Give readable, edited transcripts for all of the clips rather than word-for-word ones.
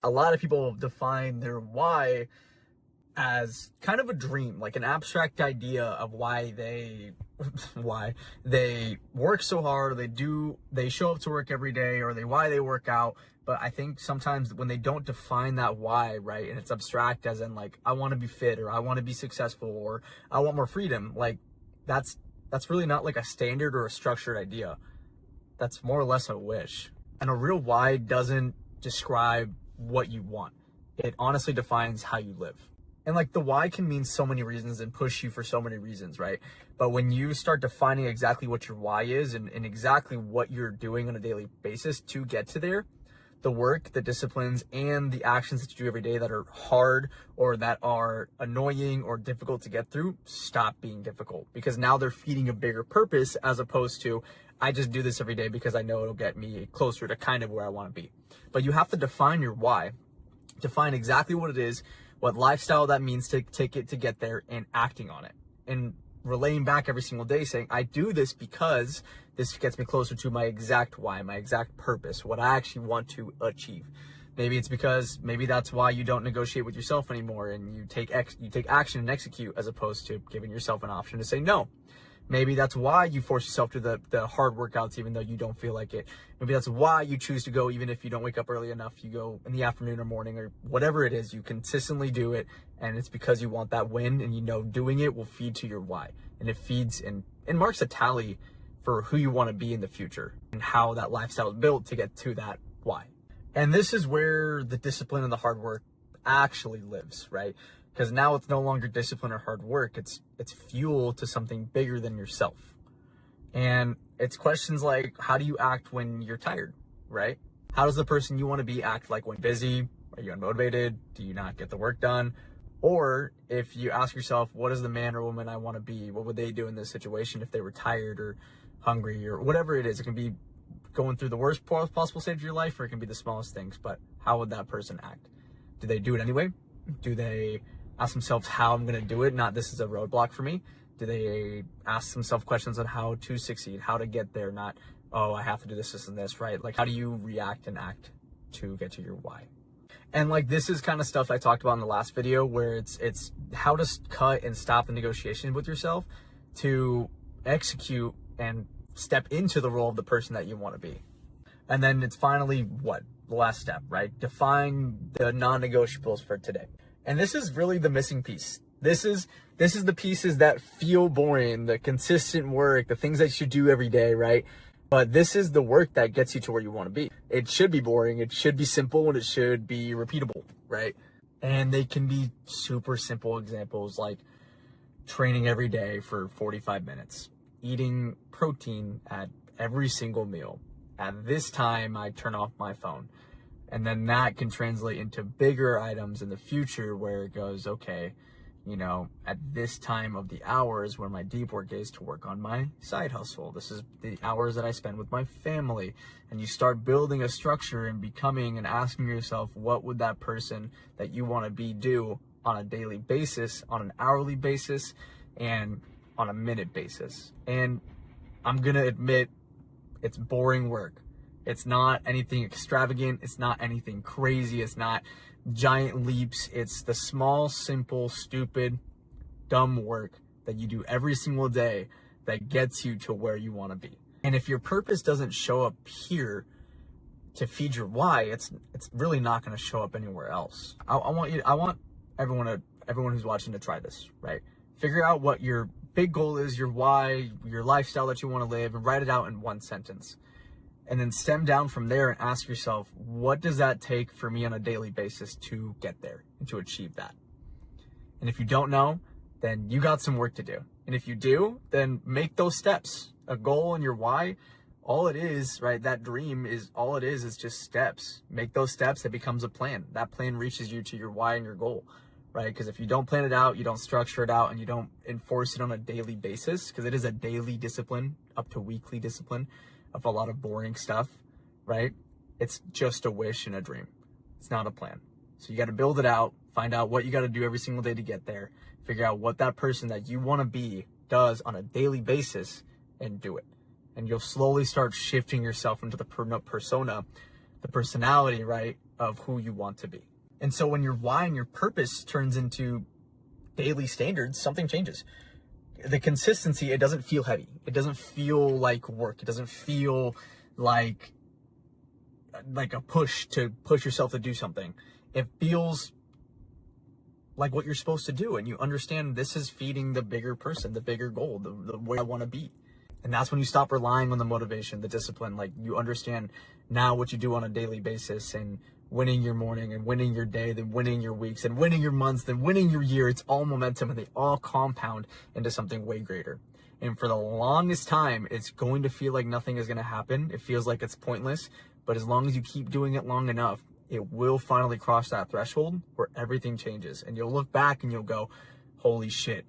A lot of people define their why as kind of a dream, like an abstract idea of why they why they work so hard, or they show up to work every day, or why they work out. But I think sometimes when they don't define that why, right, and it's abstract, as in like, I want to be fit, or I want to be successful, or I want more freedom, like that's really not like a standard or a structured idea. That's more or less a wish. And a real why doesn't describe what you want. It honestly defines how you live. And like, the why can mean so many reasons and push you for so many reasons, right? But when you start defining exactly what your why is, and exactly what you're doing on a daily basis to get to there, the work, the disciplines, and the actions that you do every day that are hard, or that are annoying or difficult to get through, stop being difficult, because now they're feeding a bigger purpose, as opposed to, I just do this every day because I know it'll get me closer to kind of where I want to be. But you have to define your why, define exactly what it is, what lifestyle that means to take it to get there, and acting on it, and relaying back every single day saying, I do this because this gets me closer to my exact why, my exact purpose, what I actually want to achieve. Maybe that's why you don't negotiate with yourself anymore, and you take action and execute, as opposed to giving yourself an option to say no. Maybe that's why you force yourself to the hard workouts even though you don't feel like it. Maybe that's why you choose to go even if you don't wake up early enough. You go in the afternoon or morning, or whatever it is. You consistently do it, and it's because you want that win, and you know doing it will feed to your why. And it feeds and marks a tally for who you want to be in the future, and how that lifestyle is built to get to that why. And this is where the discipline and the hard work actually lives, right? Because now it's no longer discipline or hard work. It's fuel to something bigger than yourself. And it's questions like, how do you act when you're tired, right? How does the person you want to be act like when busy? Are you unmotivated? Do you not get the work done? Or if you ask yourself, what is the man or woman I want to be? What would they do in this situation if they were tired or hungry or whatever it is? It can be going through the worst possible stage of your life, or it can be the smallest things. But how would that person act? Do they do it anyway? Do they ask themselves how I'm going to do it, not this is a roadblock for me? Do they ask themselves questions on how to succeed, how to get there, not, oh, I have to do this and this, right? Like, how do you react and act to get to your why? And like, this is kind of stuff I talked about in the last video, where it's how to cut and stop the negotiation with yourself to execute and step into the role of the person that you want to be. And then it's finally the last step, right? Define the non-negotiables for today. And this is really the missing piece. This is the pieces that feel boring, the consistent work, the things that you should do every day, right? But this is the work that gets you to where you want to be. It should be boring, it should be simple, and it should be repeatable, right? And they can be super simple examples, like training every day for 45 minutes, eating protein at every single meal. At this time, I turn off my phone. And then that can translate into bigger items in the future, where it goes, okay, at this time of the hours where my deep work is to work on my side hustle. This is the hours that I spend with my family. And you start building a structure and becoming and asking yourself, what would that person that you want to be do on a daily basis, on an hourly basis, and on a minute basis? And I'm going to admit, it's boring work. It's not anything extravagant. It's not anything crazy. It's not giant leaps. It's the small, simple, stupid, dumb work that you do every single day that gets you to where you want to be. And if your purpose doesn't show up here to feed your why, it's really not going to show up anywhere else. I want everyone who's watching to try this, right? Figure out what your big goal is, your why, your lifestyle that you want to live, and write it out in one sentence. And then stem down from there and ask yourself, what does that take for me on a daily basis to get there and to achieve that? And if you don't know, then you got some work to do. And if you do, then make those steps. A goal and your why, all it is, right? That dream is all it is just steps. Make those steps, it becomes a plan. That plan reaches you to your why and your goal, right? Because if you don't plan it out, you don't structure it out, and you don't enforce it on a daily basis, because it is a daily discipline up to weekly discipline of a lot of boring stuff, right? It's just a wish and a dream. It's not a plan. So you got to build it out, find out what you got to do every single day to get there, figure out what that person that you want to be does on a daily basis, and do it. And you'll slowly start shifting yourself into the persona, the personality, right, of who you want to be. And so when your why and your purpose turns into daily standards, something changes. The consistency, it doesn't feel heavy. It doesn't feel like work. It doesn't feel like a push to push yourself to do something. It feels like what you're supposed to do. And you understand this is feeding the bigger person, the bigger goal, the way I want to be. And that's when you stop relying on the motivation, the discipline. Like, you understand now what you do on a daily basis, and winning your morning and winning your day, then winning your weeks and winning your months, then winning your year. It's all momentum, and they all compound into something way greater. And for the longest time, it's going to feel like nothing is going to happen. It feels like it's pointless. But as long as you keep doing it long enough, it will finally cross that threshold where everything changes. And you'll look back and you'll go, holy shit.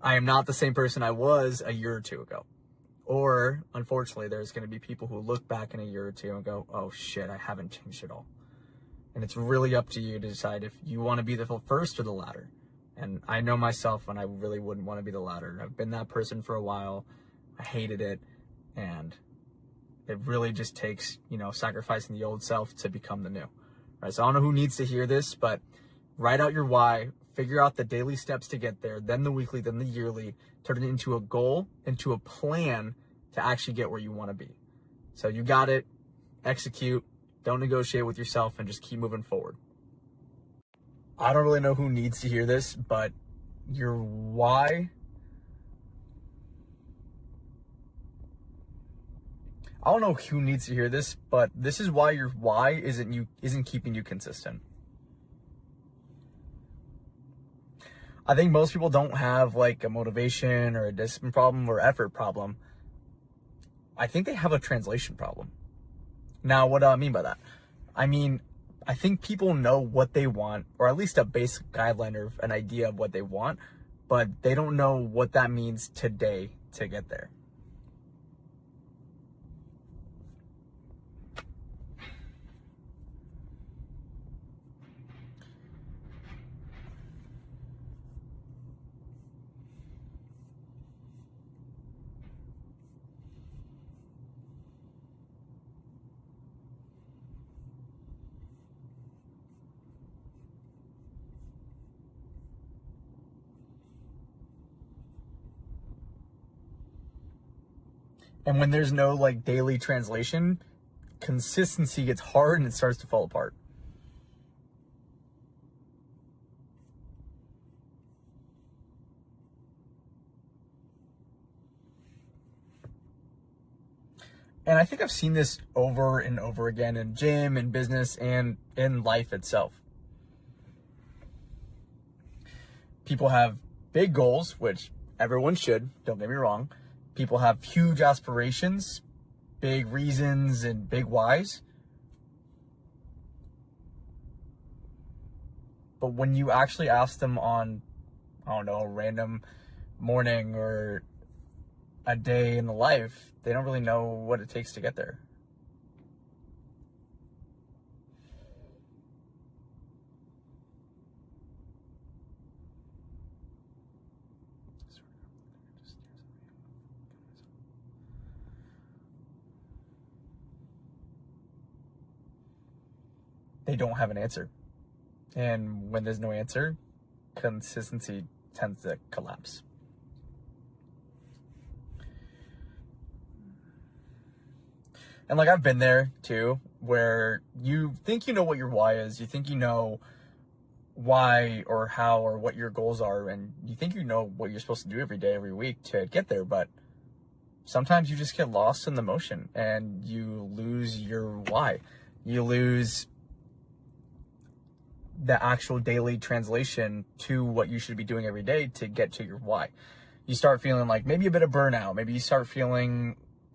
I am not the same person I was a year or two ago. Or, unfortunately, there's going to be people who look back in a year or two and go, oh shit, I haven't changed at all. And it's really up to you to decide if you want to be the first or the latter. And I know myself, and I really wouldn't want to be the latter. I've been that person for a while. I hated it. And it really just takes, sacrificing the old self to become the new. Right? So I don't know who needs to hear this, but write out your why. Figure out the daily steps to get there, then the weekly, then the yearly. Turn it into a goal, into a plan to actually get where you want to be. So you got it. Execute. Don't negotiate with yourself, and just keep moving forward. I don't really know who needs to hear this, but your why, I don't know who needs to hear this, but this is why your why isn't keeping you consistent. I think most people don't have like a motivation or a discipline problem or effort problem. I think they have a translation problem. Now, what do I mean by that? I think people know what they want, or at least a basic guideline or an idea of what they want, but they don't know what that means today to get there. And when there's no like daily translation, consistency gets hard and it starts to fall apart. And I think I've seen this over and over again in gym and business and in life itself. People have big goals, which everyone should, don't get me wrong. People have huge aspirations, big reasons, and big whys. But when you actually ask them on, a random morning or a day in the life, they don't really know what it takes to get there. They don't have an answer. And when there's no answer, consistency tends to collapse. And like, I've been there too, where you think you know what your why is. You think you know why or how or what your goals are. And you think you know what you're supposed to do every day, every week to get there. But sometimes you just get lost in the motion and you lose your why. You lose the actual daily translation to what you should be doing every day to get to your why. You start feeling like maybe a bit of burnout. Maybe you start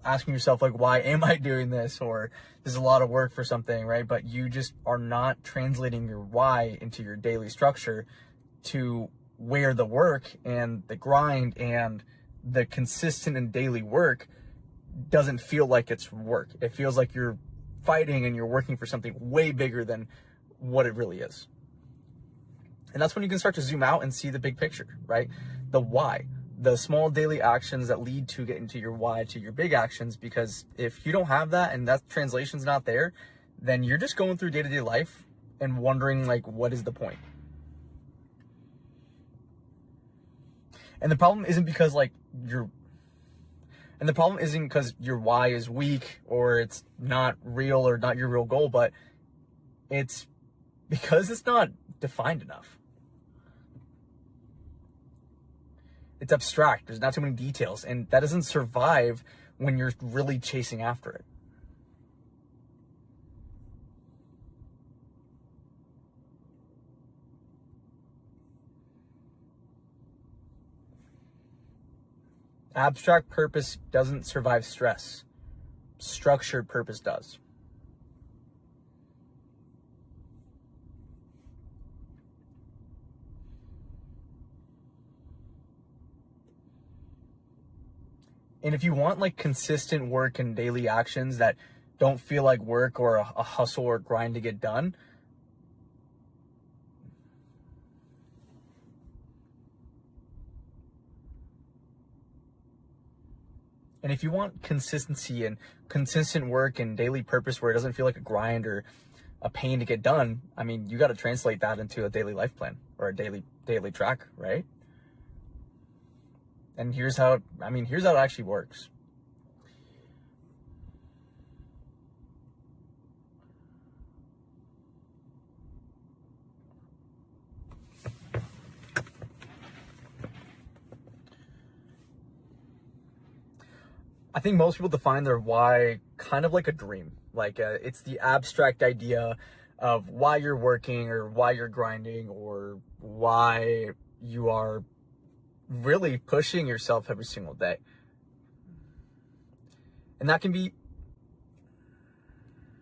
asking yourself like, why am I doing this? Or this is a lot of work for something, right? But you just are not translating your why into your daily structure to where the work and the grind and the consistent and daily work doesn't feel like it's work. It feels like you're fighting and you're working for something way bigger than what it really is. And that's when you can start to zoom out and see the big picture, right? The why, the small daily actions that lead to getting to your why, to your big actions. Because if you don't have that and that translation's not there, then you're just going through day-to-day life and wondering, like, what is the point? And the problem isn't because, like, your why is weak or it's not real or not your real goal, but it's because it's not defined enough. It's abstract. There's not too many details, and that doesn't survive when you're really chasing after it. Abstract purpose doesn't survive stress. Structured purpose does. And if you want like consistent work and daily actions that don't feel like work or a hustle or grind to get done, and if you want consistency and consistent work and daily purpose where it doesn't feel like a grind or a pain to get done, I mean, you got to translate that into a daily life plan or a daily track, right? And here's how it actually works. I think most people define their why kind of like a dream. Like it's the abstract idea of why you're working or why you're grinding or why you are really pushing yourself every single day. And that can be